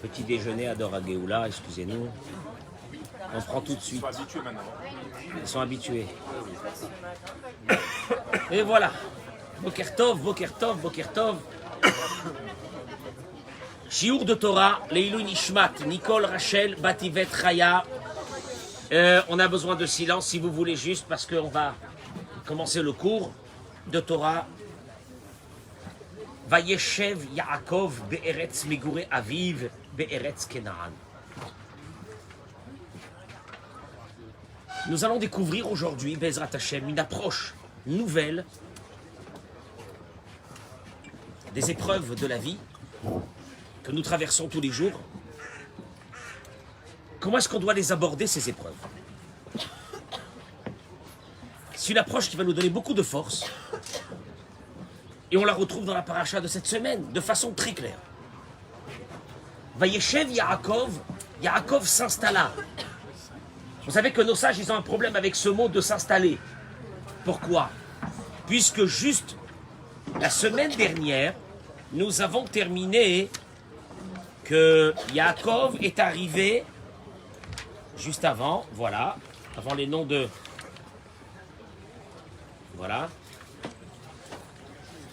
Petit déjeuner à Dora Géoula, excusez-nous. On prend tout de suite. Ils sont habitués. Et voilà. Boker Tov, Boker Tov, Boker Tov. Shiur de Torah, Leilou Nishmat, Nicole, Rachel, Bativet, Chaya. On a besoin de silence si vous voulez juste parce qu'on va commencer le cours de Torah. Vayeshev Yaakov be'eretz Megure Aviv be'eretz Kenaan. Nous allons découvrir aujourd'hui, Bezrat Hashem, une approche nouvelle des épreuves de la vie que nous traversons tous les jours. Comment est-ce qu'on doit les aborder, ces épreuves? C'est une approche qui va nous donner beaucoup de force. Et on la retrouve dans la paracha de cette semaine, de façon très claire. Vayeshev Yaakov, Yaakov s'installa. Vous savez que nos sages, ils ont un problème avec ce mot de s'installer. Pourquoi? Puisque juste la semaine dernière, nous avons terminé que Yaakov est arrivé juste avant, voilà, avant les noms de... Voilà.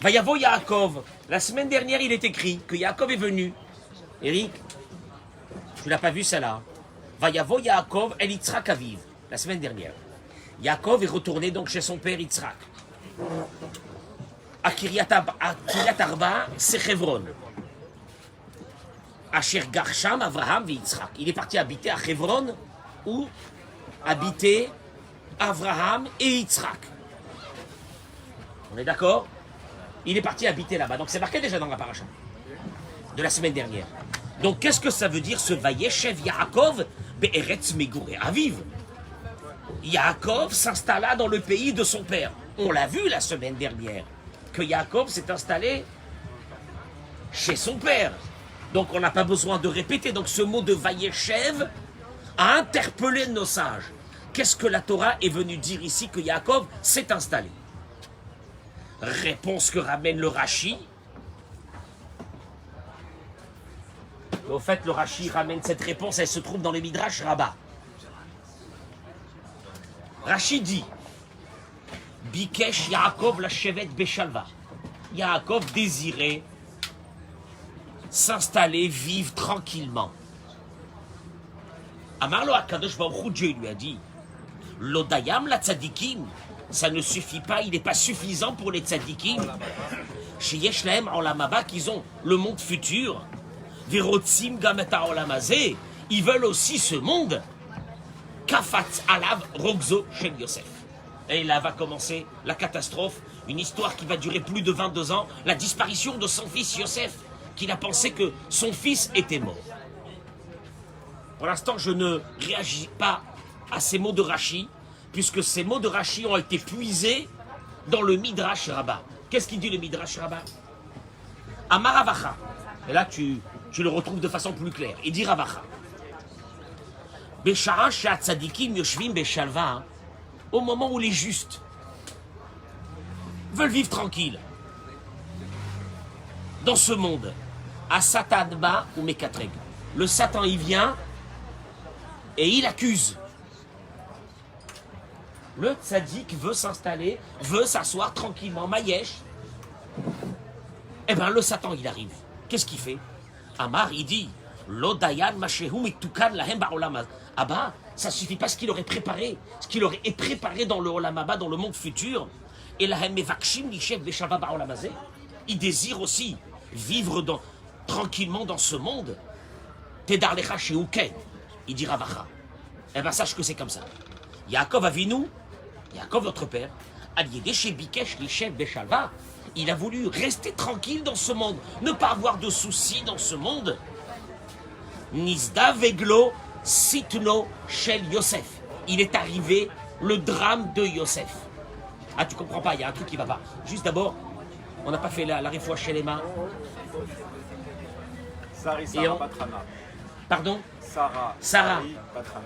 Vayavo Yaakov. La semaine dernière, il est écrit que Yaakov est venu. Eric, tu l'as pas vu celle-là? Vayavo Yaakov el Yitzhak Aviv. La semaine dernière. Yaakov est retourné donc chez son père Yitzhak. À Kiryat Arba, c'est Hebron. Asher Garsham, Avraham et Yitzhak. Il est parti habiter à Hebron, où habitaient Avraham et Yitzhak. On est d'accord? Il est parti habiter là-bas. Donc c'est marqué déjà dans la paracha de la semaine dernière. Donc qu'est-ce que ça veut dire ce Vayeshev Yaakov be'eretz Megure Aviv? Yaakov s'installa dans le pays de son père. On l'a vu la semaine dernière, que Yaakov s'est installé chez son père. Donc on n'a pas besoin de répéter. Donc ce mot de Vayeshev a interpellé nos sages. Qu'est-ce que la Torah est venue dire ici que Yaakov s'est installé? Réponse que ramène le Rashi. Au fait, le Rashi ramène cette réponse, elle se trouve dans les Midrash Rabbah. Rashi dit Bikesh Yaakov la Shevet Beshalva. Yaakov désirait s'installer, vivre tranquillement. Amarlo Akadosh Baruch Hu, Dieu lui a dit Lodayam la tzadikim. Ça ne suffit pas, il n'est pas suffisant pour les tzadikim. Chez Yeshlaem Olamaba, qu'ils ont le monde futur. Verotzim Gameta Olamazé, ils veulent aussi ce monde. Kafat Alav Rogzo Shel Yosef. Et là va commencer la catastrophe, une histoire qui va durer plus de 22 ans, la disparition de son fils Yosef, qu'il a pensé que son fils était mort. Pour l'instant, je ne réagis pas à ces mots de Rashi, puisque ces mots de Rashi ont été puisés dans le Midrash Rabbah. Qu'est-ce qu'il dit le Midrash Rabbah? Amaravacha. Et là, tu le retrouves de façon plus claire. Il dit Ravacha. Beshara she'atzadikim yoshvim beshalva. Au moment où les justes veulent vivre tranquille dans ce monde, à Satanba ou Mekatreg. Le Satan, il vient et il accuse. Le tzaddik veut s'installer, veut s'asseoir tranquillement, Mayesh. Eh bien, le Satan, il arrive. Qu'est-ce qu'il fait? Amar, il dit Lodayan mashehu mitukan lahem ba'olam. Ah bah, ça suffit pas ce qu'il aurait préparé, ce qu'il aurait préparé dans le Olam Haba, dans le monde futur. Et lahem mevakshim lishev beshava ba'olam hazeh. Il désire aussi vivre tranquillement dans ce monde. Tedar lecha sheuken. Il dit Ravacha. Eh bien, sache que c'est comme ça. Yaakov Avinu, Yaakov notre père, il a voulu rester tranquille dans ce monde, ne pas avoir de soucis dans ce monde. Nizda Veglo Sitno Shel Yosef. Il est arrivé le drame de Yosef. Ah, tu comprends pas, il y a un truc qui va pas. Juste d'abord, on n'a pas fait la réfoua chez les mains. Sarah Batrana. Pardon? Sarah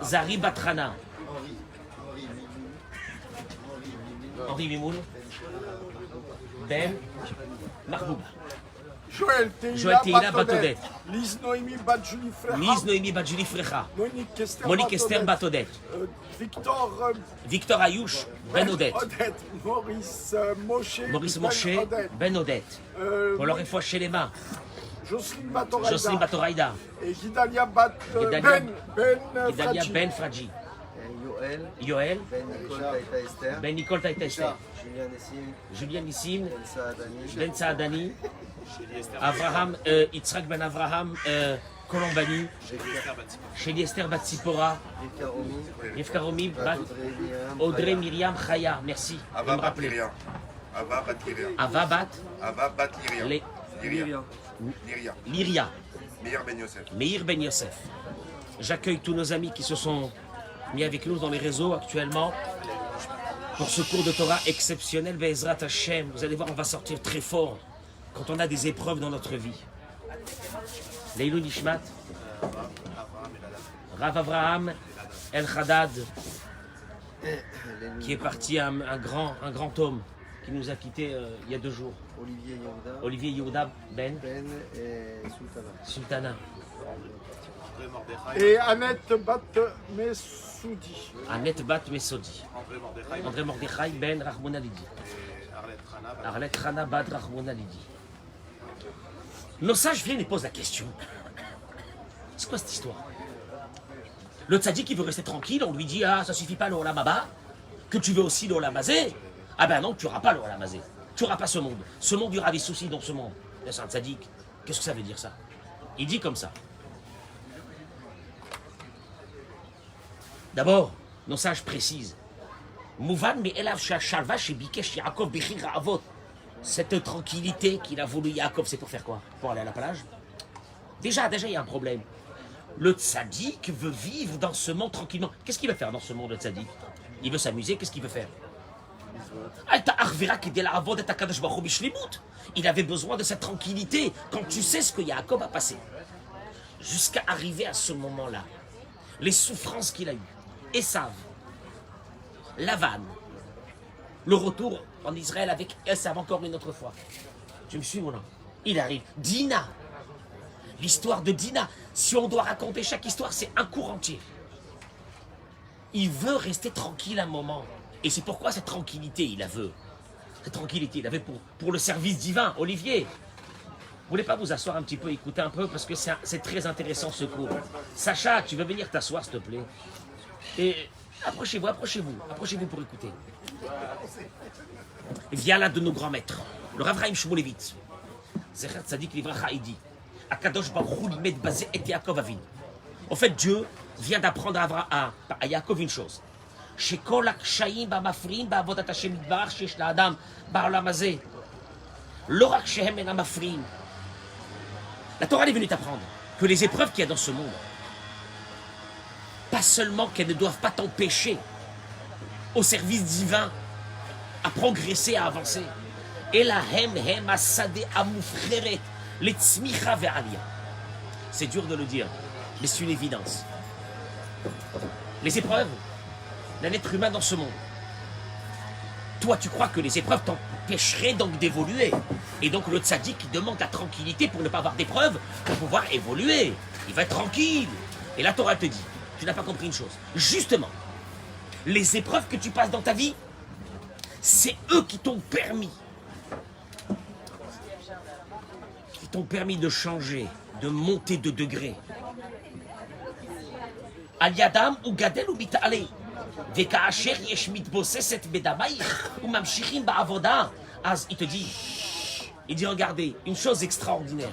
Zari Batrana. Henri Mimoun, Ben Mahboub, Joël Joël Teila Batodet, Batodet, Lise Noémie Badjouli Frecha, Lise Noémie Badjouli Frecha, Monique Esther Batodet, Victor Victor Ayouch Ben Odette, Maurice Moshe Ben Odette, pour leur fois chez les mains, Jocelyne Jocelyne Batoraïda Batoraïda, et Gidalia Ben Fradji, Yoel, Yoel, Ben Nicole Taïta Esther, Ben Nicole Taïta Esther, Julien Nessim, Julien Nissim, Ben Saadani, Ben Saadani, Avraham, Yitzhak Ben Avraham, Colombani, Chélie Esther Batsipora, Rivka Romi, Rivka Romi, Audrey Myriam Chaya, merci de me Ava Bat rappeler. Lyria. Ava Bat Lyria. Ava Bat Ava Bat Lyria. Les- Lyria. Lyria, Meir Ben Yosef. Meir Ben Yosef. J'accueille tous nos amis qui se sont mis avec nous dans les réseaux actuellement pour ce cours de Torah exceptionnel. Be'ezrat Hashem, vous allez voir, on va sortir très fort quand on a des épreuves dans notre vie. Leilou Nishmat, Rav Avraham El Haddad, qui est parti, un grand homme qui nous a quittés il y a 2 jours. Olivier Yehuda Ben et Sultana. et Annette Bat Messoudi. Annette Bat Mesodi. André Mordechai Ben Rahmona Lidi. Arlette Rana Bad Rahmona Lidi. Nos sages viennent et posent la question. C'est quoi cette histoire? Le tzaddik, il veut rester tranquille, on lui dit: ah, ça suffit pas le Olam Haba, que tu veux aussi le Olam Hazé. Ah ben non, tu n'auras pas le Olam Hazé. Tu n'auras pas ce monde. Ce monde, il y aura des soucis dans ce monde. C'est un tzaddik. Qu'est-ce que ça veut dire ça? Il dit comme ça. D'abord, nos sages précisent. Mouvan mais elav shalva chez Bikesh Yaakov Bechir Avot. Cette tranquillité qu'il a voulu Yaakov, c'est pour faire quoi? Pour aller à la plage? Déjà, il y a un problème. Le tzaddik veut vivre dans ce monde tranquillement. Qu'est-ce qu'il veut faire dans ce monde, le tzaddik? Il veut s'amuser, qu'est-ce qu'il veut faire? Il avait besoin de cette tranquillité quand tu sais ce que Yaakov a passé. Jusqu'à arriver à ce moment-là. Les souffrances qu'il a eues. Esav, Lavan, le retour en Israël avec Esav encore une autre fois. Tu me suis, mon homme? Il arrive. Dina, l'histoire de Dina. Si on doit raconter chaque histoire, c'est un cours entier. Il veut rester tranquille un moment. Et c'est pourquoi cette tranquillité, il la veut. Cette tranquillité, il la veut pour le service divin. Olivier, vous voulez pas vous asseoir un petit peu, écouter un peu, parce que c'est très intéressant ce cours. Sacha, tu veux venir t'asseoir, s'il te plaît? Et approchez-vous pour écouter. Vient l'un de nos grands maîtres, le Rav Chaim Shmulevitz. Zecher Tzadik Livracha, il dit: Akadosh Baruch Hu limed bazeh et Yaakov Avinu. En fait, Dieu vient d'apprendre à Yaakov une chose. שכל הקשיים והמפריעים בעבודת השם יתברך שיש לאדם בעולם הזה, לא רק שהם אינם מפריעים. La Torah est venue t'apprendre que les épreuves qu'il y a dans ce monde, pas seulement qu'elles ne doivent pas t'empêcher au service divin à progresser, à avancer, אלא הם השדה המובחרת לצמיחה ועלייה. C'est dur de le dire, mais c'est une évidence. Les épreuves d'un être humain dans ce monde. Toi, tu crois que les épreuves t'empêcheraient donc d'évoluer. Et donc le tzaddik demande la tranquillité pour ne pas avoir d'épreuves, pour pouvoir évoluer. Il va être tranquille. Et la Torah te dit, tu n'as pas compris une chose. Justement, les épreuves que tu passes dans ta vie, c'est eux qui t'ont permis. Qui t'ont permis de changer, de monter de degré. Al yadam ou gadel ou bit'ale. Il te dit, regardez, une chose extraordinaire.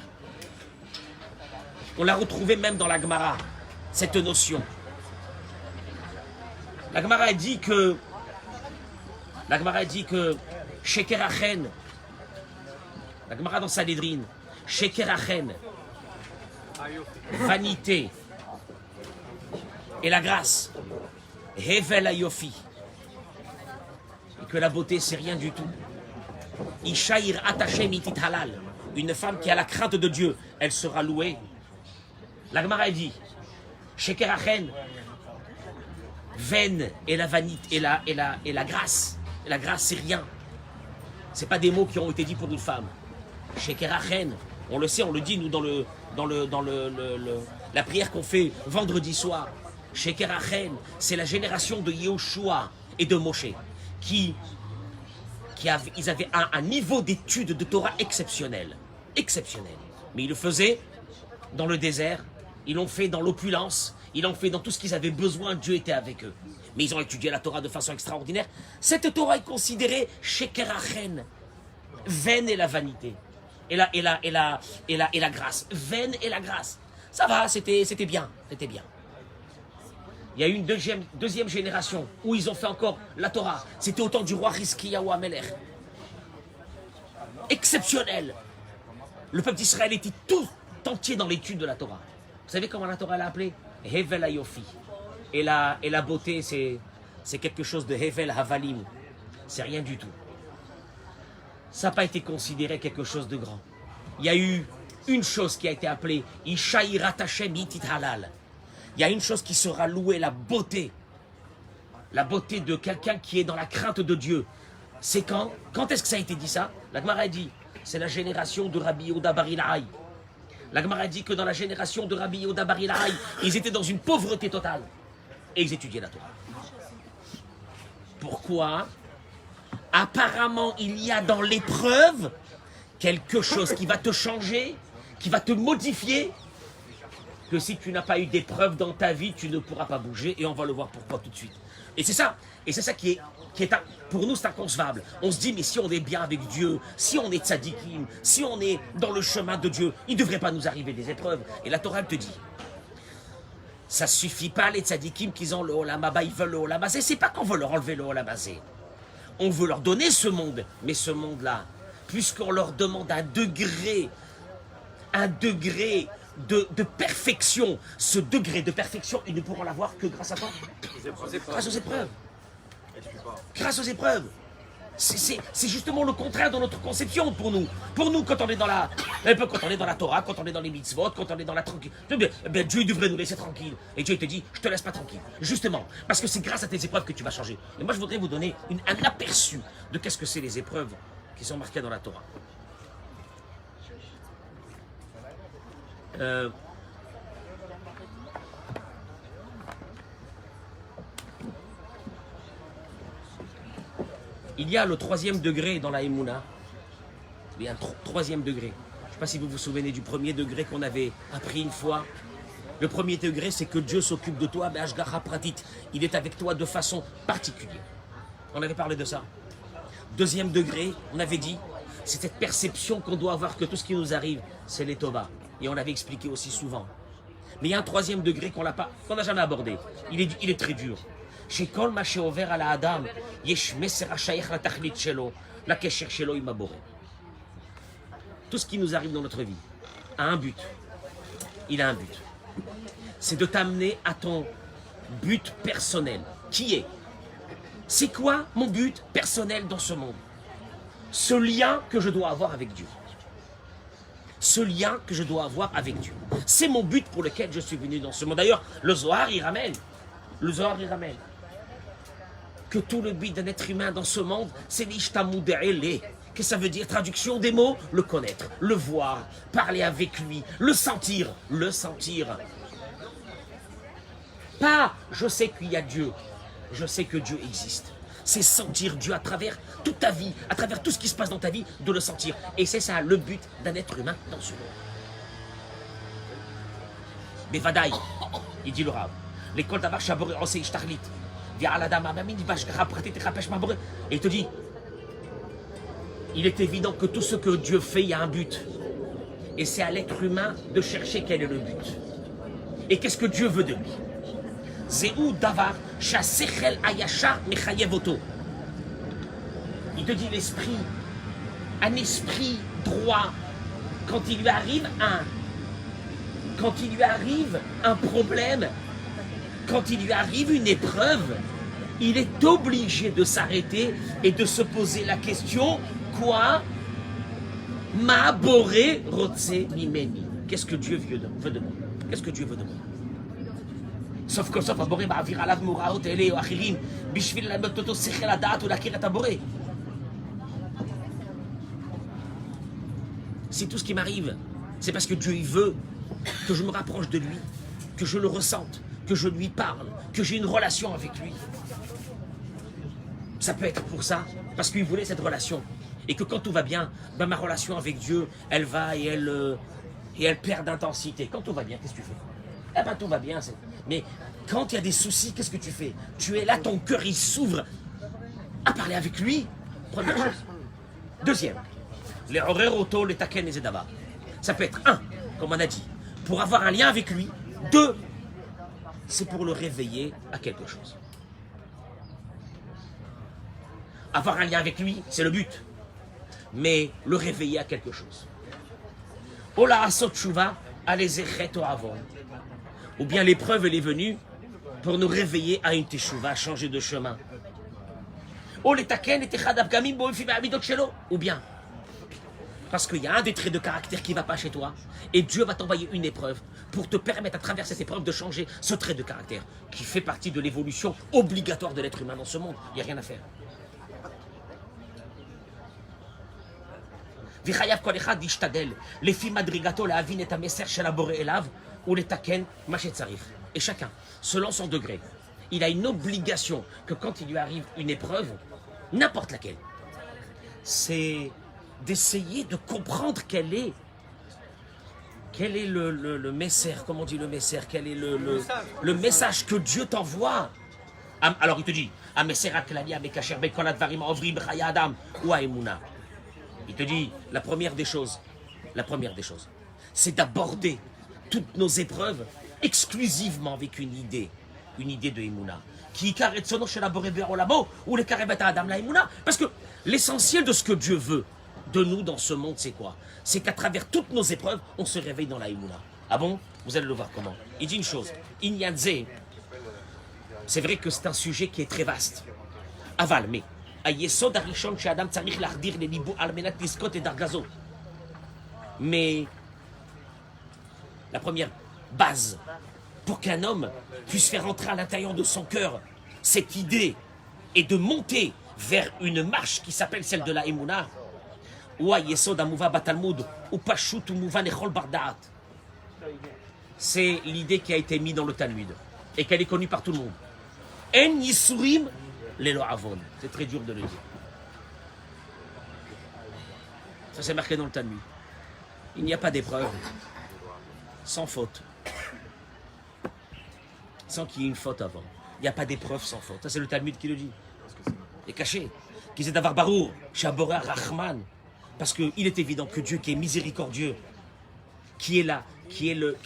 On l'a retrouvé même dans la Gemara, cette notion. La Gemara dit que Sheker Achen, la Gemara dans Sanhedrin, Sheker Achen, vanité et la grâce. Hevel Ayofi. Et que la beauté, c'est rien du tout. Ishaïr Atachem Itit Halal. Une femme qui a la crainte de Dieu, elle sera louée. La Gemara dit, Sheker Achen, veine et la vanité et la grâce. La grâce, c'est rien. C'est pas des mots qui ont été dits pour une femme. Shekerachen, on le sait, on le dit nous dans la prière qu'on fait vendredi soir. Shekerachen, c'est la génération de Yehoshua et de Moshe ils avaient un niveau d'étude de Torah exceptionnel. Exceptionnel. Mais ils le faisaient dans le désert, ils l'ont fait dans l'opulence, ils l'ont fait dans tout ce qu'ils avaient besoin, Dieu était avec eux. Mais ils ont étudié la Torah de façon extraordinaire. Cette Torah est considérée Shekerachen, vaine et la vanité. Et la grâce. Vaine et la grâce. Ça va, c'était bien. C'était bien. Il y a eu une deuxième génération où ils ont fait encore la Torah. C'était au temps du roi Hiskiyahu Amelech. Exceptionnel. Le peuple d'Israël était tout entier dans l'étude de la Torah. Vous savez comment la Torah l'a appelée? Hevel Hayofi. Et la beauté, c'est quelque chose de Hevel Havalim. C'est rien du tout. Ça n'a pas été considéré quelque chose de grand. Il y a eu une chose qui a été appelée Ishaïrat Hashem Yitit Halal. Il y a une chose qui sera louée, la beauté. La beauté de quelqu'un qui est dans la crainte de Dieu. C'est quand? Quand est-ce que ça a été dit ça? La Gemara dit, c'est la génération de Rabbi Yehuda bar Ilai. La Gemara dit que dans la génération de Rabbi Yehuda bar Ilai, ils étaient dans une pauvreté totale. Et ils étudiaient la Torah. Pourquoi? Apparemment, il y a dans l'épreuve quelque chose qui va te changer, qui va te modifier, que si tu n'as pas eu d'épreuve dans ta vie, tu ne pourras pas bouger, et on va le voir pourquoi tout de suite. Et c'est ça qui est pour nous, c'est inconcevable. On se dit, mais si on est bien avec Dieu, si on est tzadikim, si on est dans le chemin de Dieu, il ne devrait pas nous arriver des épreuves. Et la Torah te dit, ça suffit pas les tzadikim qu'ils ont le olam haba, ils veulent le olam hazé. C'est pas qu'on veut leur enlever le olam hazé. On veut leur donner ce monde, mais ce monde-là, puisqu'on leur demande un degré de perfection, ce degré de perfection, ils ne pourront l'avoir que grâce à quoi? Grâce aux épreuves. Grâce aux épreuves. C'est justement le contraire de notre conception pour nous. Pour nous, quand on est dans la Torah, quand on est dans les mitzvot, quand on est dans la tranquillité, Dieu devrait nous laisser tranquille. Et Dieu te dit, je te laisse pas tranquille. Justement, parce que c'est grâce à tes épreuves que tu vas changer. Et moi, je voudrais vous donner un aperçu de qu'est-ce que c'est les épreuves qui sont marquées dans la Torah. Il y a le 3e degré dans la Emouna. Il y a un 3e degré. Je ne sais pas si vous vous souvenez du 1er degré qu'on avait appris une fois. Le 1er degré, c'est que Dieu s'occupe de toi, pratit. Il est avec toi de façon particulière. On avait parlé de ça. 2e degré, on avait dit, c'est cette perception qu'on doit avoir que tout ce qui nous arrive, c'est les Tova. Et on l'avait expliqué aussi souvent. Mais il y a un 3e degré qu'on n'a jamais abordé. Il est très dur. Chez Kol Maché Over à la Adam, Yesh Meser Hachaych la Tachlit Shelo, la Kesher Shelo Imabore. Tout ce qui nous arrive dans notre vie a un but. Il a un but. C'est de t'amener à ton but personnel. Qui est? C'est quoi mon but personnel dans ce monde? Ce lien que je dois avoir avec Dieu. Ce lien que je dois avoir avec Dieu. C'est mon but pour lequel je suis venu dans ce monde. D'ailleurs, le Zohar, il ramène. Le Zohar, il ramène que tout le but d'un être humain dans ce monde, c'est l'ishtamoud'ele. Qu'est-ce que ça veut dire? Traduction des mots, le connaître, le voir, parler avec lui, le sentir. Le sentir. Pas, je sais qu'il y a Dieu. Je sais que Dieu existe. C'est sentir Dieu à travers toute ta vie, à travers tout ce qui se passe dans ta vie, de le sentir. Et c'est ça le but d'un être humain dans ce monde. Mais Vadaï, il dit le Rav, l'école d'Avar Shabore, on sait Ishtarlit, via Aladama, et il te dit, il est évident que tout ce que Dieu fait, il y a un but. Et c'est à l'être humain de chercher quel est le but. Et qu'est-ce que Dieu veut de lui? Zéou Davar, Shasechel Ayashar Mechayevoto. Il te dit l'esprit, un esprit droit, quand il lui arrive un problème, quand il lui arrive une épreuve, il est obligé de s'arrêter et de se poser la question, quoi? Ma boré rotse mimeni. Qu'est-ce que Dieu veut de moi? Qu'est-ce que Dieu veut de moi? סוף כל סוף הבורא מעביר עליו מאורעות אלה או אחרים בשביל ללמד אותו שכל הדעת ולהכיר את הבורא. Si tout ce qui m'arrive, c'est parce que Dieu il veut que je me rapproche de lui, que je le ressente, que je lui parle, que j'ai une relation avec lui. Ça peut être pour ça, parce qu'il voulait cette relation. Et que quand tout va bien, ben ma relation avec Dieu, elle va et elle perd d'intensité. Quand tout va bien, qu'est-ce que tu fais? Eh ben tout va bien. Mais quand il y a des soucis, qu'est-ce que tu fais? Tu es là, ton cœur il s'ouvre à parler avec lui. Première chose. Deuxième, les horaires auto, les taken, les edava. Ça peut être un, comme on a dit, pour avoir un lien avec lui. Deux, c'est pour le réveiller à quelque chose. Avoir un lien avec lui, c'est le but. Mais le réveiller à quelque chose. Ola asot tshuva, alezechet avon. Ou bien l'épreuve, elle est venue pour nous réveiller à une teshuva, à changer de chemin. Ou bien, parce qu'il y a un des traits de caractère qui ne va pas chez toi, et Dieu va t'envoyer une épreuve pour te permettre à travers cette épreuve de changer ce trait de caractère, qui fait partie de l'évolution obligatoire de l'être humain dans ce monde. Il n'y a rien à faire. וחייב כל אחד להשתדל לפי מדרגתו להבין את המסר של הבורא אליו ולתקן מה שצריך. Et chacun, selon son degré, il a une obligation que quand il lui arrive une épreuve, n'importe laquelle, c'est d'essayer de comprendre quel est le messer, comment on dit le messer, quel est le message que Dieu t'envoie. Alors il te dit, המסר הכללי המקשר בין כל הדברים העוברים בחיי אדם הוא האמונה. Il te dit, la première des choses, c'est d'aborder toutes nos épreuves exclusivement avec une idée de Emouna. Parce que l'essentiel de ce que Dieu veut de nous dans ce monde, c'est quoi? C'est qu'à travers toutes nos épreuves, on se réveille dans la Emouna. Ah bon? Vous allez le voir comment. Il dit une chose, Inyanze, c'est vrai que c'est un sujet qui est très vaste. Aval, mais mais la première base pour qu'un homme puisse faire entrer à l'intérieur de son cœur cette idée et de monter vers une marche qui s'appelle celle de la Emouna, c'est l'idée qui a été mise dans le Talmud et qu'elle est connue par tout le monde. En Yisurim les Avon. C'est très dur de le dire. Ça c'est marqué dans le Talmud. Il n'y a pas d'épreuve sans faute. Sans qu'il y ait une faute avant. Il n'y a pas d'épreuve sans faute. Ça c'est le Talmud qui le dit. Et caché. Qu'ils aient d'avoir Barour, Shabora Rahman. Parce qu'il est évident que Dieu qui est miséricordieux, qui est là, qui est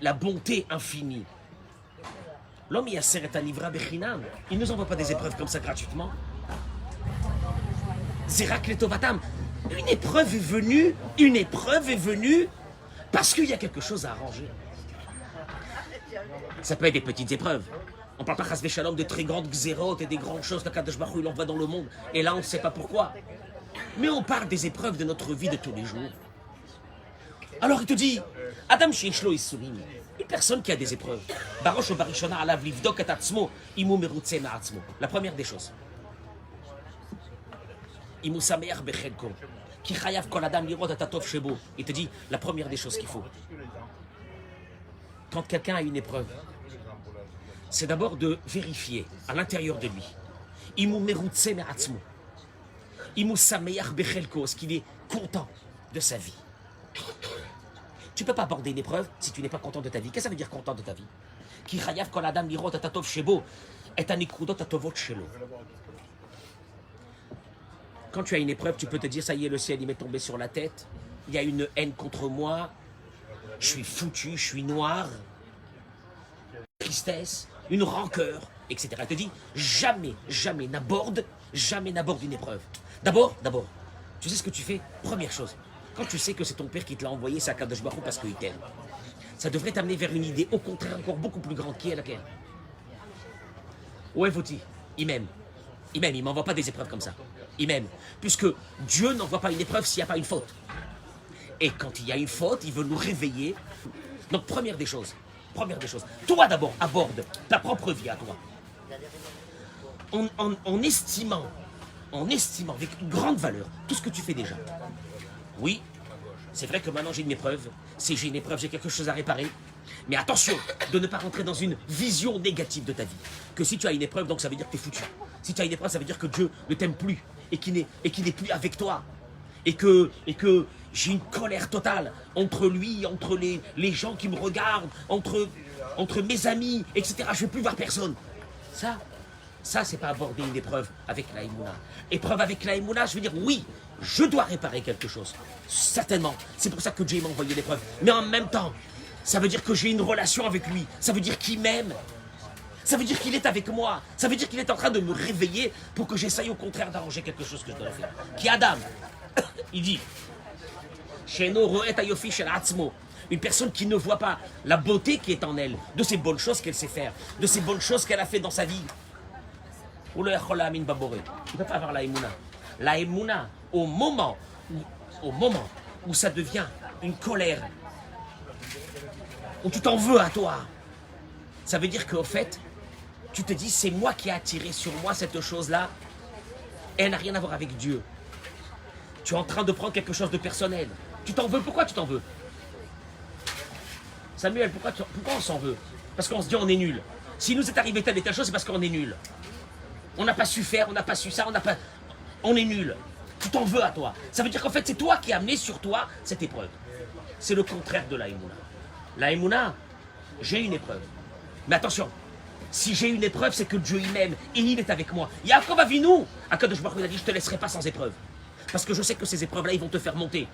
la bonté infinie. L'homme y a seret anivra bechinam. Il ne nous envoie pas des épreuves comme ça gratuitement. Zerak letovatam. Une épreuve est venue parce qu'il y a quelque chose à arranger. Ça peut être des petites épreuves. On ne parle pas chas v'shalom de très grandes xérotes et des grandes choses que Kadosh Baruch Hu il envoie dans le monde. Et là on ne sait pas pourquoi. Mais on parle des épreuves de notre vie de tous les jours. Alors il te dit, Adam sheishlo isurim. Une personne qui a des épreuves. Barosh ou barishona alav livdok et atzmo imu merutze ma'atzmo. La première des choses. Imu sameach bechelko. Ki chayav kol adam lirot et atov shebo. Il te dit, la première des choses qu'il faut. Quand quelqu'un a une épreuve, c'est d'abord de vérifier à l'intérieur de lui. Imu merutze ma'atzmo. Imu sameach bechelko. Est-ce qu'il est content de sa vie? Tu ne peux pas aborder une épreuve si tu n'es pas content de ta vie. Qu'est-ce que ça veut dire content de ta vie? Ki chayav kol adam lirot et atov shebo et anikudot atovot shelo. Quand tu as une épreuve, tu peux te dire, ça y est, le ciel il m'est tombé sur la tête, il y a une haine contre moi, je suis foutu, je suis noir, tristesse, une rancœur, etc. Elle te dit, jamais n'aborde une épreuve. D'abord, tu sais ce que tu fais? Première chose, quand tu sais que c'est ton père qui te l'a envoyé, c'est à Kadosh Baruch Hu parce qu'il t'aime. Ça devrait t'amener vers une idée, au contraire, encore beaucoup plus grande, qui est laquelle? Ouais, Voti, il m'aime. Il m'aime, il ne m'envoie pas des épreuves comme ça. Il m'aime. Puisque Dieu n'envoie pas une épreuve s'il n'y a pas une faute. Et quand il y a une faute, il veut nous réveiller. Donc, première des choses, Première des choses. Toi d'abord, aborde ta propre vie à toi. En estimant avec une grande valeur tout ce que tu fais déjà. Oui, c'est vrai que maintenant j'ai une épreuve. Si j'ai une épreuve, j'ai quelque chose à réparer. Mais attention de ne pas rentrer dans une vision négative de ta vie. Que si tu as une épreuve, donc ça veut dire que tu es foutu. Si tu as une épreuve, ça veut dire que Dieu ne t'aime plus et qu'il n'est plus avec toi. Et que j'ai une colère totale entre lui, entre les gens qui me regardent, entre mes amis, etc. Je ne veux plus voir personne. Ça, c'est pas aborder une épreuve avec la Emouna. Épreuve avec la Emouna, je veux dire, oui, je dois réparer quelque chose. Certainement. C'est pour ça que Dieu m'a envoyé l'épreuve. Mais en même temps, ça veut dire que j'ai une relation avec lui. Ça veut dire qu'il m'aime. Ça veut dire qu'il est avec moi. Ça veut dire qu'il est en train de me réveiller pour que j'essaye au contraire d'arranger quelque chose que je dois faire. Qui Adam, il dit, une personne qui ne voit pas la beauté qui est en elle, de ces bonnes choses qu'elle sait faire, de ces bonnes choses qu'elle a fait dans sa vie. Il ne peut pas avoir la Emouna. La Emouna, au moment où ça devient une colère, où tu t'en veux à toi, ça veut dire qu'au fait, tu te dis, c'est moi qui ai attiré sur moi cette chose-là, et elle n'a rien à voir avec Dieu. Tu es en train de prendre quelque chose de personnel. Tu t'en veux, pourquoi tu t'en veux? Samuel, pourquoi on s'en veut? Parce qu'on se dit on est nul. Si nous est arrivé telle et telle chose, c'est parce qu'on est nul. On n'a pas su faire, on n'a pas su ça, on est nul. Tu t'en veux à toi. Ça veut dire qu'en fait, c'est toi qui as amené sur toi cette épreuve. C'est le contraire de la Emouna. La Emouna, j'ai une épreuve. Mais attention, si j'ai une épreuve, c'est que Dieu il m'aime et il est avec moi. Yaakov Avinu, Akadosh Baruch Hu a dit, je ne te laisserai pas sans épreuve. Parce que je sais que ces épreuves-là, ils vont te faire monter.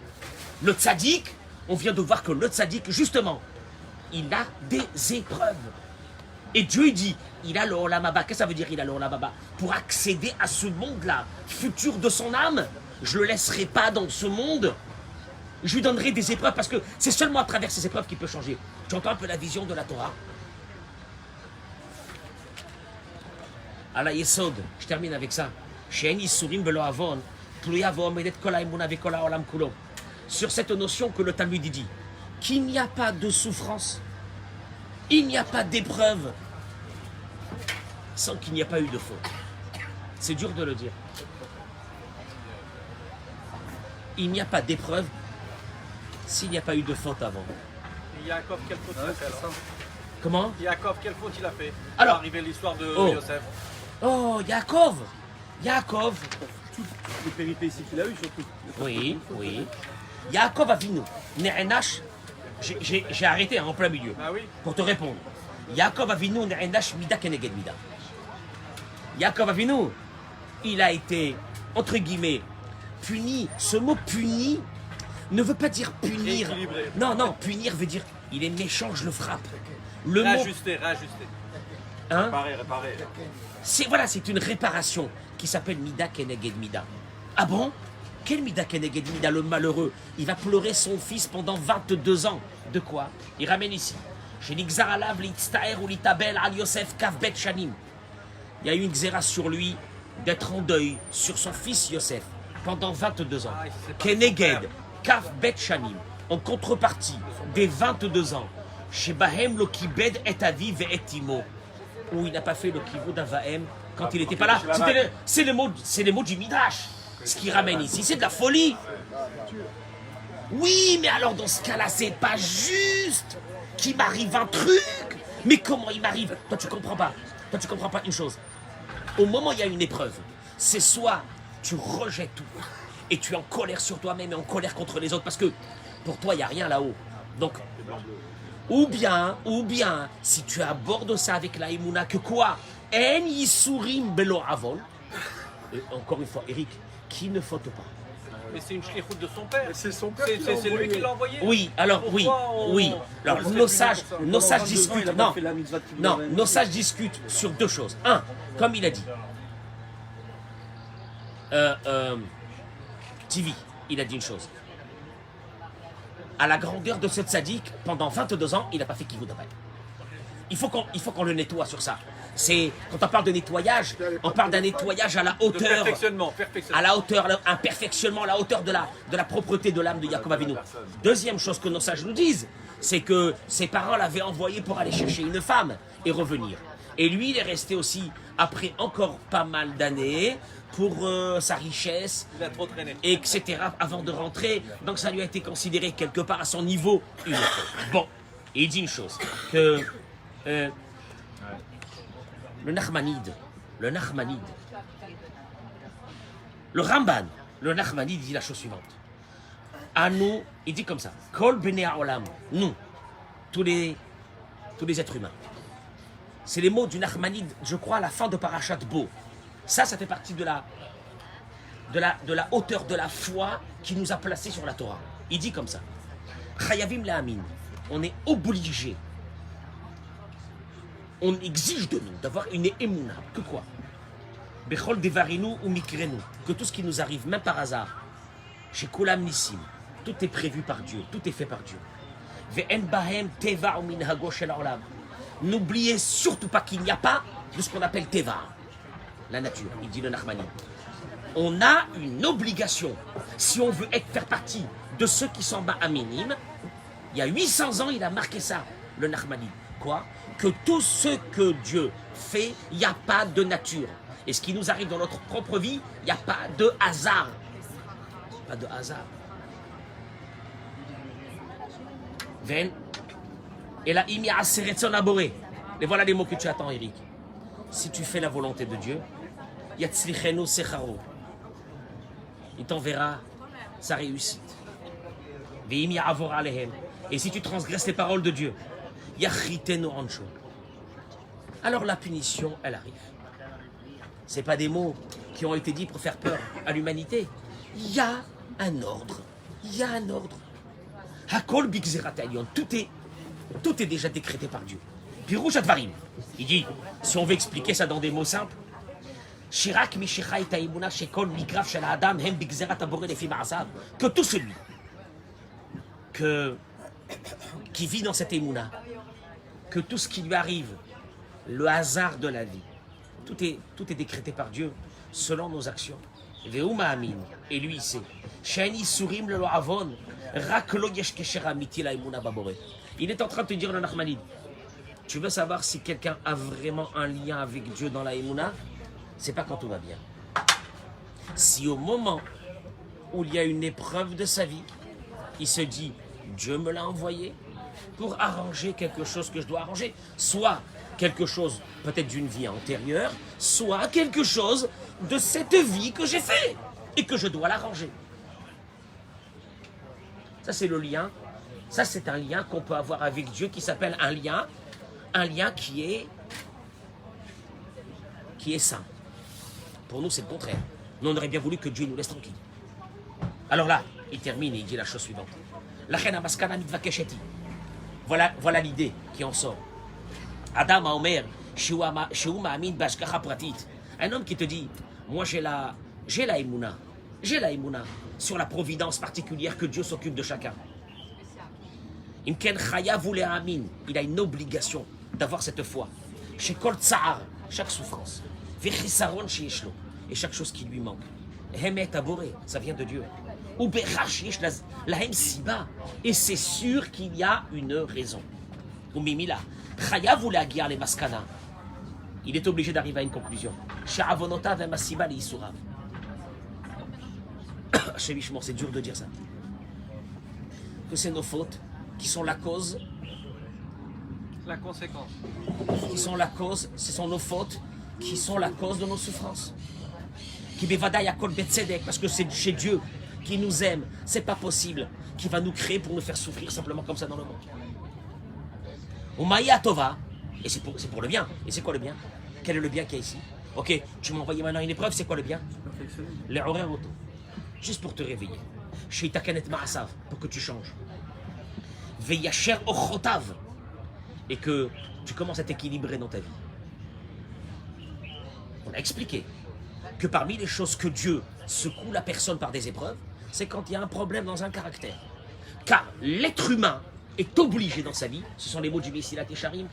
Le tzaddik, on vient de voir que le tzaddik, justement, il a des épreuves. Et Dieu il dit, il a le Olam Haba. Qu'est-ce que ça veut dire, il a le Olam Haba? Pour accéder à ce monde-là, futur de son âme, je ne le laisserai pas dans ce monde. Je lui donnerai des épreuves parce que c'est seulement à travers ces épreuves qu'il peut changer. Tu entends un peu la vision de la Torah? À la Yesod, je termine avec ça. Sur cette notion que le Talmud dit, qu'il n'y a pas de souffrance, il n'y a pas d'épreuve, sans qu'il n'y ait pas eu de faute. C'est dur de le dire. Il n'y a pas d'épreuve s'il n'y a pas eu de faute avant. Et Yaakov, quelle faute il a fait alors? Comment? Yaakov, quelle faute il a fait? Alors, arriver l'histoire de Yosef. Oh, Yaakov. Toutes les péripéties qu'il a eues surtout. Oui. Yaakov Avinu, Ne'enash, j'ai arrêté en plein milieu Ah oui. pour te répondre. Yaakov Avinu, Ne'enash, Mida Keneged Mida. Yaakov Avinu, il a été, entre guillemets, puni. Ce mot puni ne veut pas dire punir. Équilibré. Non, punir veut dire, il est méchant, je le frappe. Le Réajuster. Hein? Réparer. C'est une réparation qui s'appelle Mida Keneged Mida. Ah bon? Quel Mida Keneged Mida, le malheureux? Il va pleurer son fils pendant 22 ans. De quoi? Il ramène ici. Chez l'Ixar Alav, l'Itztaer ou l'Itabel, Al Yosef, Kavbet Shanim. Il y a eu une xéra sur lui d'être en deuil sur son fils Yosef pendant 22 ans. Keneged, Kavbet Shanim. En contrepartie des 22 ans, chez Bahem lo Kibed et Aviv et Imo, où il n'a pas fait le kivud d'Avahem quand il n'était pas là. C'est les mots du Midrash. Ce qu'il ramène ici, c'est de la folie. Oui, mais alors dans ce cas-là, c'est pas juste qu'il m'arrive un truc. Mais comment il m'arrive? Toi, tu comprends pas une chose. Au moment où il y a une épreuve, c'est soit tu rejettes tout et tu es en colère sur toi-même et en colère contre les autres parce que pour toi, il n'y a rien là-haut. Donc, ou bien, si tu abordes ça avec la Emouna, que quoi? En yisurim belo avol. Et encore une fois, Eric, qui ne faute pas? Mais c'est une shlichut de son père. C'est son père qui l'a C'est lui envoyé. qui l'a envoyé. Oui, alors oui. Alors nos sages discutent. Nos sages discutent sur deux choses. Un, comme il a dit. TV, il a dit une chose. À la grandeur de ce tzaddik, pendant 22 ans, il n'a pas fait kivud d'Avahem. Il faut qu'on le nettoie sur ça. C'est quand on parle de nettoyage, on parle d'un nettoyage à la hauteur, Perfectionnement. à la hauteur, un perfectionnement à la hauteur de la propreté de l'âme de Yaakov Avinu. Deuxième chose que nos sages nous disent, c'est que ses parents l'avaient envoyé pour aller chercher une femme et revenir. Et lui, il est resté aussi, après encore pas mal d'années, pour sa richesse, Il a trop traîné. etc., avant de rentrer. Donc ça lui a été considéré quelque part à son niveau une faute. Bon, et il dit une chose, que le Nachmanide, le Ramban, le Nachmanide dit la chose suivante. À nous, il dit comme ça, Kol bnei haolam, nous, tous les êtres humains. C'est les mots du Nachmanide, je crois, à la fin de Parashat Bo. Ça fait partie de la hauteur de la foi qui nous a placés sur la Torah. Il dit comme ça, Chayavim la'amin, on est obligé, on exige de nous d'avoir une émouna, que quoi? Bechol devarinu ou mikrenu, que tout ce qui nous arrive, même par hasard, chez Kulam Nissim, tout est prévu par Dieu, tout est fait par Dieu. Ve'en bahem teva ou minhago shel haolam. N'oubliez surtout pas qu'il n'y a pas de ce qu'on appelle teva, la nature, il dit le Nachmani. On a une obligation, si on veut faire partie de ceux qui sont ma'aminim, il y a 800 ans, il a marqué ça, le Nachmani. Quoi? Que tout ce que Dieu fait, il n'y a pas de nature. Et ce qui nous arrive dans notre propre vie, il n'y a pas de hasard. Pas de hasard. Ven. Et là, il y a aboré. Et voilà les mots que tu attends, Eric. Si tu fais la volonté de Dieu, yatzlichenu secharo. Il t'enverra sa réussite. Ve'im ya'avor alehem. Et si tu transgresses les paroles de Dieu, yachritenu ancho. Alors la punition, elle arrive. Ce pas des mots qui ont été dits pour faire peur à l'humanité. Il y a un ordre. Il y a un ordre. Hakol bigzerat elyon. Tout est déjà décrété par Dieu. Pirouch advarim. Il dit, si on veut expliquer ça dans des mots simples, Shirak mishicha et taïmouna shekol migraf shel adam hem bigzerat aboré les filles que tout celui qui vit dans cette émouna, que tout ce qui lui arrive, le hasard de la vie, tout est décrété par Dieu selon nos actions. Ve'uma amin, et lui il sait. Shani surim le lo'avon, rak lo yesh kesher amiti la émouna baboré. Il est en train de te dire le Nachmanide, tu veux savoir si quelqu'un a vraiment un lien avec Dieu dans la émouna? C'est pas quand tout va bien. Si au moment où il y a une épreuve de sa vie, il se dit, Dieu me l'a envoyé pour arranger quelque chose que je dois arranger, soit quelque chose peut-être d'une vie antérieure, soit quelque chose de cette vie que j'ai fait et que je dois l'arranger. Ça c'est le lien, ça c'est un lien qu'on peut avoir avec Dieu qui s'appelle un lien qui est sain. Pour nous c'est le contraire. Nous on aurait bien voulu que Dieu nous laisse tranquille. Alors là, il termine et il dit la chose suivante. Voilà l'idée qui en sort. Adam a Omer, un homme qui te dit, moi j'ai la émouna sur la providence particulière que Dieu s'occupe de chacun. Il a une obligation d'avoir cette foi. Chez Kol Tsahar, chaque souffrance, et chaque chose qui lui manque. Ça vient de Dieu. Et c'est sûr qu'il y a une raison. Il est obligé d'arriver à une conclusion. C'est dur de dire ça. Que c'est nos fautes qui sont la cause. La conséquence. Qui sont la cause, ce sont nos fautes qui sont la cause de nos souffrances. Parce que c'est chez Dieu qui nous aime, c'est pas possible qu'il va nous créer pour nous faire souffrir simplement comme ça dans le monde. Et c'est pour le bien. Et c'est quoi le bien? Quel est le bien qu'il y a ici? Ok, tu m'as envoyé maintenant une épreuve, c'est quoi le bien? Les horaires auto. Juste pour te réveiller. Pour que tu changes. Et que tu commences à t'équilibrer dans ta vie. On a expliqué que parmi les choses que Dieu secoue la personne par des épreuves, c'est quand il y a un problème dans un caractère. Car l'être humain est obligé dans sa vie, ce sont les mots du Messilat Yesharim,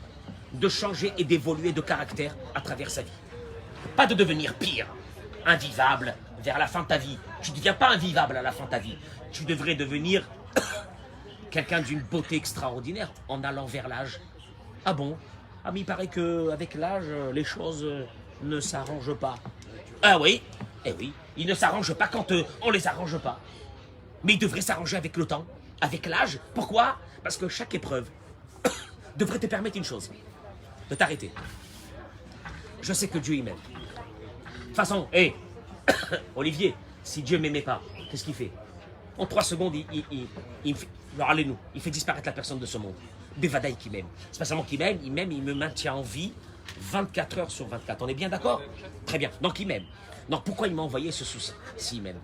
de changer et d'évoluer de caractère à travers sa vie. Pas de devenir pire, invivable vers la fin de ta vie. Tu ne deviens pas invivable à la fin de ta vie. Tu devrais devenir quelqu'un d'une beauté extraordinaire en allant vers l'âge. Ah bon? Ah mais il paraît qu'avec l'âge, les choses ne s'arrangent pas. Ah oui, eh oui, ils ne s'arrangent pas quand on les arrange pas. Mais ils devraient s'arranger avec le temps, avec l'âge. Pourquoi? Parce que chaque épreuve devrait te permettre une chose, de t'arrêter. Je sais que Dieu il m'aime. De toute façon, hé, Olivier, si Dieu m'aimait pas, qu'est-ce qu'il fait? En 3 secondes, il fait, alors allez-nous, il fait disparaître la personne de ce monde. Bévadaï qui m'aime. C'est pas seulement qu'il m'aime, il me maintient en vie 24 heures sur 24. On est bien d'accord? Très bien. Donc il m'aime. Donc pourquoi il m'a envoyé ce souci s'il m'aime?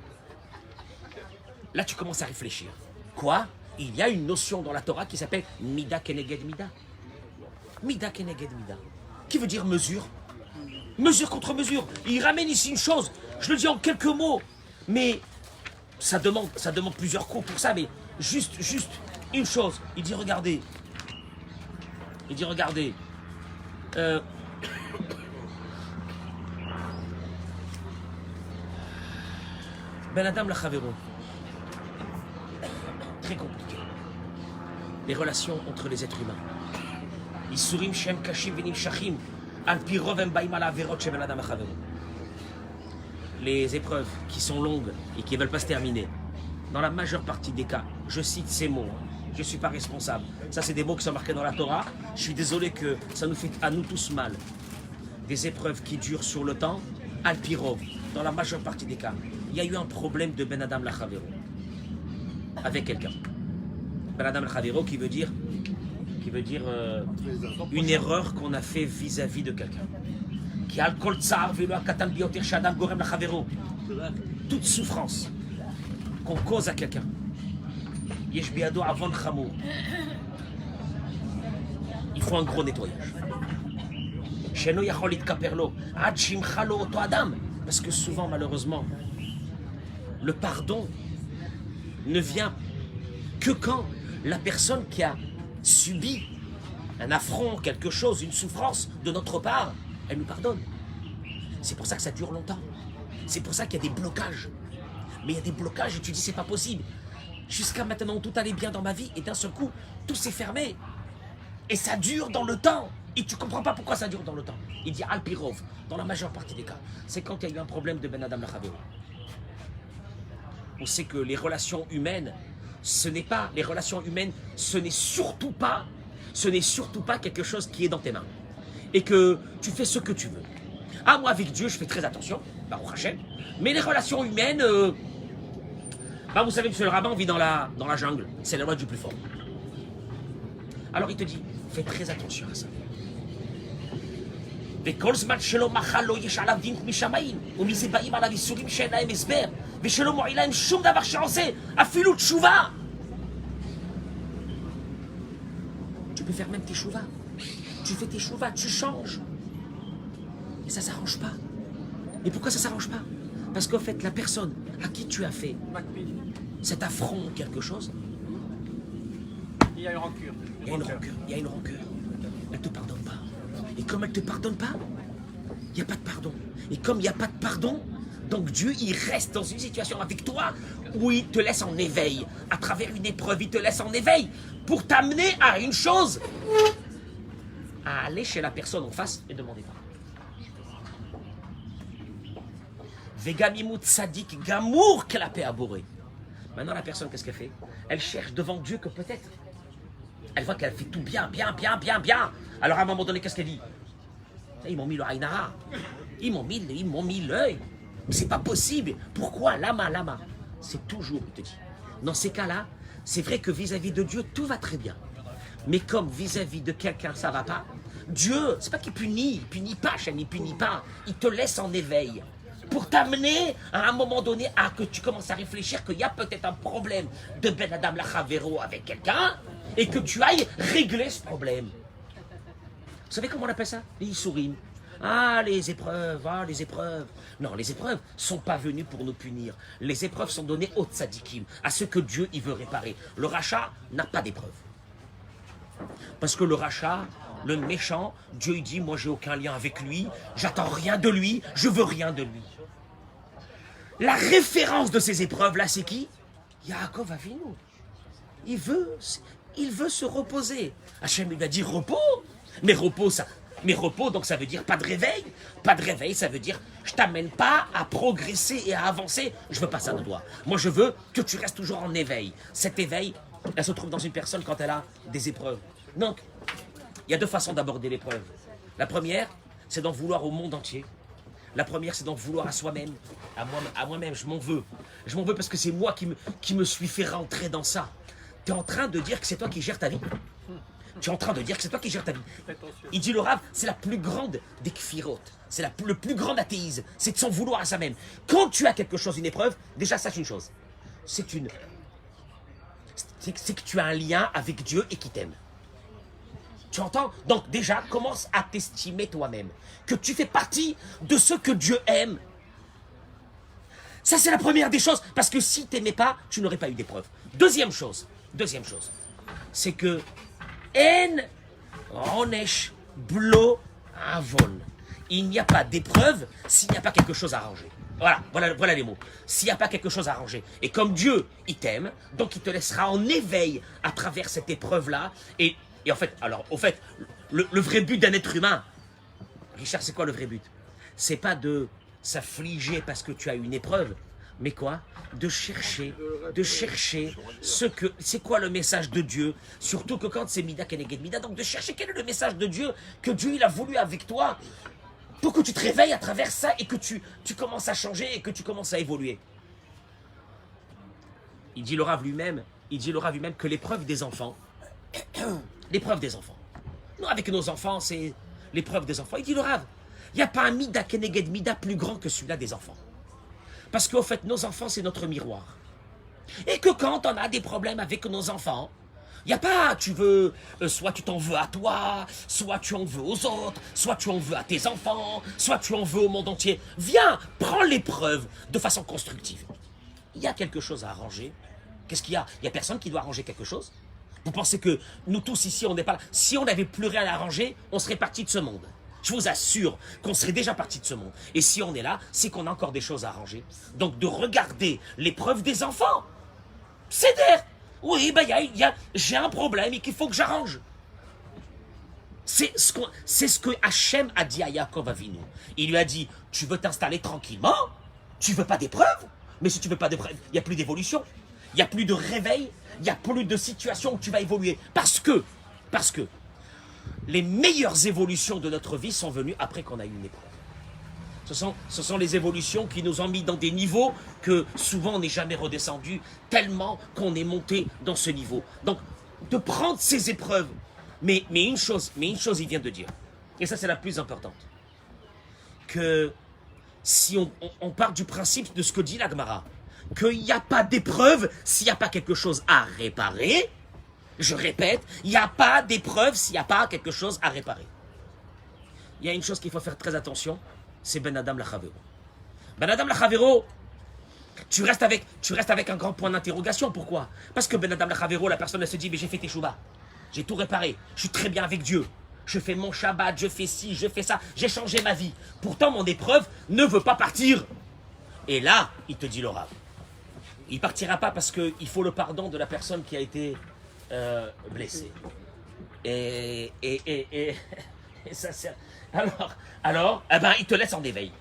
Là tu commences à réfléchir. Quoi? Il y a une notion dans la Torah qui s'appelle Mida Keneged Mida. Mida Keneged Mida. Qui veut dire mesure. Mesure contre mesure. Il ramène ici une chose. Je le dis en quelques mots. Mais ça demande plusieurs cours pour ça. Mais juste une chose. Il dit regardez. Ben Adam la Chavero. Très compliqué. Les relations entre les êtres humains. Isurim Shem Kashim Venim Shachim. Al pi rov em baim ala averot she ben Adam la Chavero. Les épreuves qui sont longues et qui ne veulent pas se terminer. Dans la majeure partie des cas, je cite ces mots. Je ne suis pas responsable. Ça, c'est des mots qui sont marqués dans la Torah. Je suis désolé que ça nous fait à nous tous mal. Des épreuves qui durent sur le temps, al pirov, dans la majeure partie des cas. Il y a eu un problème de Ben Adam la Chavero avec quelqu'un. Ben Adam la Chavero qui veut dire une erreur qu'on a fait vis-à-vis de quelqu'un. Qui a alcool tsar velo akatan bioter shadam gorem la Chavero. Toute souffrance qu'on cause à quelqu'un. Il faut un gros nettoyage. Parce que souvent, malheureusement, le pardon ne vient que quand la personne qui a subi un affront, quelque chose, une souffrance de notre part, elle nous pardonne. C'est pour ça que ça dure longtemps. C'est pour ça qu'il y a des blocages. Mais il y a des blocages et tu dis c'est pas possible. Jusqu'à maintenant, tout allait bien dans ma vie et d'un seul coup, tout s'est fermé. Et ça dure dans le temps. Et tu comprends pas pourquoi ça dure dans le temps. Il dit Al-Pirov, dans la majeure partie des cas. C'est quand il y a eu un problème de Ben Adam la Chavero. On sait que les relations humaines, ce n'est surtout pas quelque chose qui est dans tes mains. Et que tu fais ce que tu veux. Ah, moi avec Dieu, je fais très attention, Baruch Hashem. Mais les relations humaines, vous savez, monsieur le rabbin, on vit dans la jungle. C'est la loi du plus fort. Alors il te dit, fais très attention à ça. Tu peux faire même tes chouvas. Tu fais tes chouvas, tu changes. Et ça ne s'arrange pas. Et pourquoi ça ne s'arrange pas? Parce qu'en fait, la personne à qui tu as fait cet affront quelque chose, il y a une rancœur. Il y a une rancœur. Elle ne te pardonne pas. Et comme elle ne te pardonne pas, il n'y a pas de pardon. Et comme il n'y a pas de pardon, donc Dieu, il reste dans une situation avec toi où il te laisse en éveil. À travers une épreuve, il te laisse en éveil pour t'amener à une chose. À aller chez la personne en face et demander pardon. Vegamimut sadik gamour qu'elle a paix à bourrer. Maintenant, la personne, qu'est-ce qu'elle fait? Elle cherche devant Dieu que peut-être. Elle voit qu'elle fait tout bien. Alors, à un moment donné, qu'est-ce qu'elle dit? Ils m'ont mis le Haïnara. Ils m'ont mis l'œil. C'est pas possible. Pourquoi? Lama. C'est toujours, il te dit. Dans ces cas-là, c'est vrai que vis-à-vis de Dieu, tout va très bien. Mais comme vis-à-vis de quelqu'un, ça va pas, Dieu, c'est pas qu'il punit. Il punit pas, il punit pas. Il te laisse en éveil. Pour t'amener à un moment donné à que tu commences à réfléchir qu'il y a peut-être un problème de Ben Adam la Chavero avec quelqu'un et que tu ailles régler ce problème. Vous savez comment on appelle ça? Les Isurim. Les épreuves. Non, les épreuves ne sont pas venues pour nous punir. Les épreuves sont données aux tzadikim, à ceux que Dieu il veut réparer. Le rachat n'a pas d'épreuve. Parce que le rachat, le méchant, Dieu il dit, moi j'ai aucun lien avec lui, j'attends rien de lui, je veux rien de lui. La référence de ces épreuves-là, c'est qui? Yaakov Avinu. il veut se reposer. Hachem lui a dit repos. Mais repos, donc ça veut dire pas de réveil. Pas de réveil, ça veut dire je t'amène pas à progresser et à avancer. Je veux pas ça de toi. Moi, je veux que tu restes toujours en éveil. Cet éveil, elle se trouve dans une personne quand elle a des épreuves. Donc, il y a deux façons d'aborder l'épreuve. La première, c'est d'en vouloir au monde entier. La première, c'est d'en vouloir à soi-même. À moi-même, je m'en veux. Je m'en veux parce que c'est moi qui me suis fait rentrer dans ça. Tu es en train de dire que c'est toi qui gères ta vie. Tu es en train de dire que c'est toi qui gères ta vie. Il dit le Rav, c'est la plus grande des kfirotes. C'est le plus grand athéisme. C'est de s'en vouloir à soi-même. Quand tu as quelque chose, une épreuve, déjà sache une chose. C'est que tu as un lien avec Dieu et qu'il t'aime. Tu entends? Donc déjà, commence à t'estimer toi-même. Que tu fais partie de ce que Dieu aime. Ça, c'est la première des choses. Parce que si tu n'aimais pas, tu n'aurais pas eu d'épreuve. Deuxième chose, c'est que En Onesh Blo Avon. Il n'y a pas d'épreuve s'il n'y a pas quelque chose à arranger. Voilà les mots. S'il n'y a pas quelque chose à arranger. Et comme Dieu, il t'aime, donc il te laissera en éveil à travers cette épreuve-là. Et en fait, le vrai but d'un être humain, Richard, c'est quoi le vrai but? C'est pas de s'affliger parce que tu as une épreuve, mais quoi? De chercher c'est quoi le message de Dieu, surtout que quand c'est Mida Keneged Mida, donc de chercher quel est le message de Dieu que Dieu il a voulu avec toi, pour que tu te réveilles à travers ça et que tu commences à changer et que tu commences à évoluer. Il dit le Rav lui-même que l'épreuve des enfants, nous avec nos enfants, c'est l'épreuve des enfants. Il dit le Rav, il n'y a pas un Mida Keneged Mida plus grand que celui-là des enfants. Parce qu'au fait, nos enfants, c'est notre miroir. Et que quand on a des problèmes avec nos enfants, il n'y a pas, soit tu t'en veux à toi, soit tu en veux aux autres, soit tu en veux à tes enfants, soit tu en veux au monde entier. Viens, prends l'épreuve de façon constructive. Il y a quelque chose à arranger. Qu'est-ce qu'il y a? Il n'y a personne qui doit arranger quelque chose. Vous pensez que nous tous ici, on n'est pas là? Si on n'avait plus rien à arranger, on serait parti de ce monde. Je vous assure qu'on serait déjà parti de ce monde. Et si on est là, c'est qu'on a encore des choses à arranger. Donc de regarder l'épreuve des enfants. C'est d'air. Oui, j'ai un problème et qu'il faut que j'arrange. C'est ce que Hachem a dit à Yaakov Avinu. Il lui a dit, tu veux t'installer tranquillement? Tu veux pas d'épreuve? Mais si tu veux pas d'épreuve, il n'y a plus d'évolution. Il n'y a plus de réveil. Il n'y a plus de situation où tu vas évoluer. Parce que les meilleures évolutions de notre vie sont venues après qu'on a eu une épreuve. Ce sont les évolutions qui nous ont mis dans des niveaux que souvent on n'est jamais redescendu, tellement qu'on est monté dans ce niveau. Donc, de prendre ces épreuves, mais une chose il vient de dire, et ça c'est la plus importante, que si on part du principe de ce que dit la Gemara, qu'il n'y a pas d'épreuve s'il n'y a pas quelque chose à réparer. Je répète, il n'y a pas d'épreuve s'il n'y a pas quelque chose à réparer. Il y a une chose qu'il faut faire très attention, c'est Ben Adam Lachavero. Ben Adam Lachavero, tu restes avec un grand point d'interrogation. Pourquoi? Parce que Ben Adam Lachavero, la personne elle se dit, mais j'ai fait Teshuvah, j'ai tout réparé, je suis très bien avec Dieu, je fais mon Shabbat, je fais ci, je fais ça, j'ai changé ma vie. Pourtant mon épreuve ne veut pas partir. Et là, il te dit le Rav, il ne partira pas parce qu'il faut le pardon de la personne qui a été blessé. Et ça sert. Alors, il te laisse en éveil.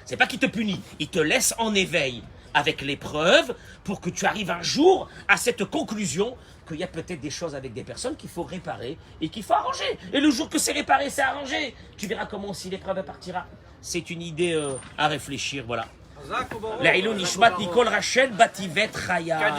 C'est pas qu'il te punit, il te laisse en éveil avec l'épreuve pour que tu arrives un jour à cette conclusion qu'il y a peut-être des choses avec des personnes qu'il faut réparer et qu'il faut arranger. Et le jour que c'est réparé, c'est arrangé. Tu verras comment aussi l'épreuve partira. C'est une idée à réfléchir, voilà. L'Aïlou Nishmat Nicole Rachel Bativet Chaya.